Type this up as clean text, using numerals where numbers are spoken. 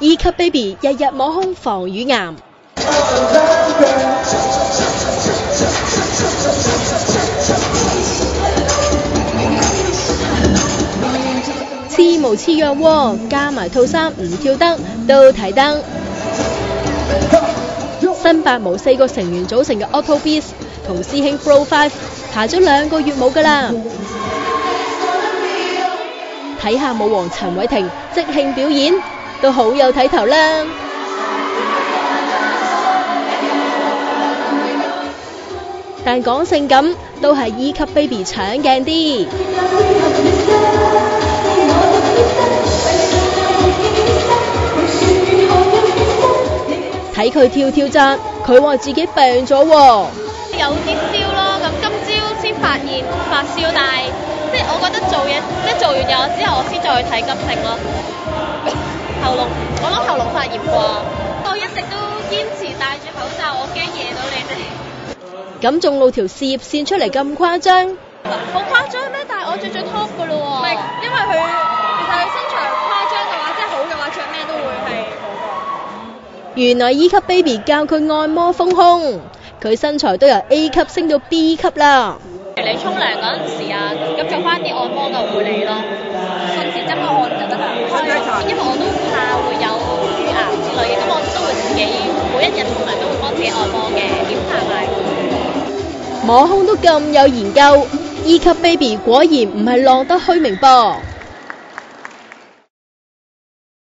E 級 baby 日日摸胸防乳癌。似模似樣喎，加埋套衫唔跳得都睇得。新8毛4個成員組成嘅 Auto Beast 同師兄 Bro 5排咗2個月舞㗎啦。睇下舞王陳偉霆即興表演，都好有睇頭啦。但講性感都係 E 級 baby 搶鏡啲。睇佢跳跳紮，佢話自己病咗喎。有啲燒咯，咁今朝先發現發燒，但係即係我覺得做完有之後，我先再去睇急症咯。我諗喉嚨發炎啩。我一直都堅持戴住口罩，我驚惹到你哋。咁仲露條事業線出嚟咁誇張？好誇張咩？但係我着咗 top 噶咯喎。唔係，因為佢其實佢身材誇張嘅話，即係好嘅話，着咩都會係好過。原來 E 級 baby 教佢按摩豐胸，佢身材都由 A 級升到 B 級啦。你沖涼嗰陣時啊，咁做翻啲按摩嘅護理咯，順時針按就得啦。因為我都怕會有乳癌之類嘅，咁我都會自己每一日同埋都會幫自己按摩嘅，檢查埋。摸胸都咁有研究，E 級 baby 果然唔係浪得虛名噃。